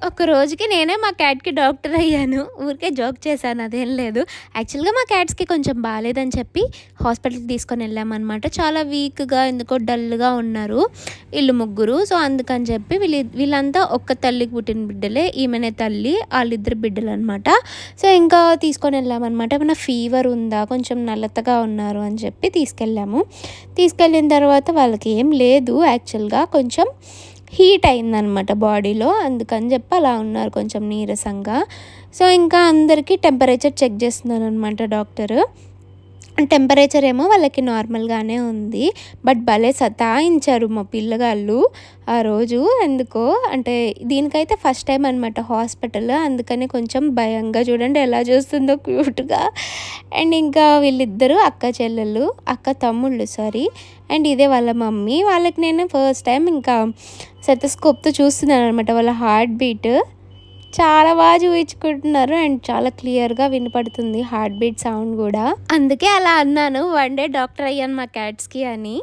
ఒక రోజుకి నేనే మా క్యాట్‌కి డాక్టర్ అయ్యాను. ఊరికే జోక్ చేశాను అదేం లేదు. యాక్చువల్‌గా మా క్యాట్స్‌కి కొంచెం బాలేదని చెప్పి హాస్పిటల్‌కి తీసుకొనెళ్ళామనమాట. చాలా వీక్‌గా ఎందుకో డల్‌గా ఉన్నారు ఈళ్ళు ముగ్గురు. సో, అందుకని చెప్పి వీళ్ళంతా ఒక్క తల్లికి పుట్టిన బిడ్డలే. ఈమెనే తల్లి, ఆళ్ళిద్దరు బిడ్డలనమాట. సో, ఇంకా తీసుకొనెళ్ళామనమాట. ఏమన్నా ఫీవర్ ఉందా? కొంచెం నలతగా ఉన్నారు అని చెప్పి తీసుకెళ్ళాము. తీసుకెళ్ళిన తర్వాత వాళ్ళకి ఏం లేదు యాక్చువల్‌గా కొంచెం హీట్ అయిందనమాట బాడీలో. అందుకని చెప్పి అలా ఉన్నారు కొంచెం నీరసంగా. సో, ఇంకా అందరికీ టెంపరేచర్ చెక్ చేస్తున్నారనమాట డాక్టరు. టెంపరేచర్ ఏమో వాళ్ళకి నార్మల్‌గానే ఉంది. బట్ భలే సతాయించారు మా పిల్లగాళ్ళు ఆ రోజు. ఎందుకో అంటే దీనికైతే ఫస్ట్ టైం అనమాట హాస్పిటల్. అందుకని కొంచెం భయంగా చూడండి ఎలా చూస్తుందో క్యూట్‌గా. అండ్ ఇంకా వీళ్ళిద్దరూ అక్క తమ్ముళ్ళు సారీ. అండ్ ఇదే వాళ్ళ మమ్మీ. వాళ్ళకి నేను ఫస్ట్ టైం ఇంకా స్టెతస్కోప్‌తో చూస్తున్నాననమాట వాళ్ళ హార్ట్ బీట్. చాలా బాగా చూయించుకుంటున్నారు అండ్ చాలా క్లియర్‌గా వినపడుతుంది హార్ట్ బీట్ సౌండ్ గూడా. అందుకే అలా అన్నాను వన్ డే డాక్టర్ అయ్యాను మా క్యాట్స్‌కి అని.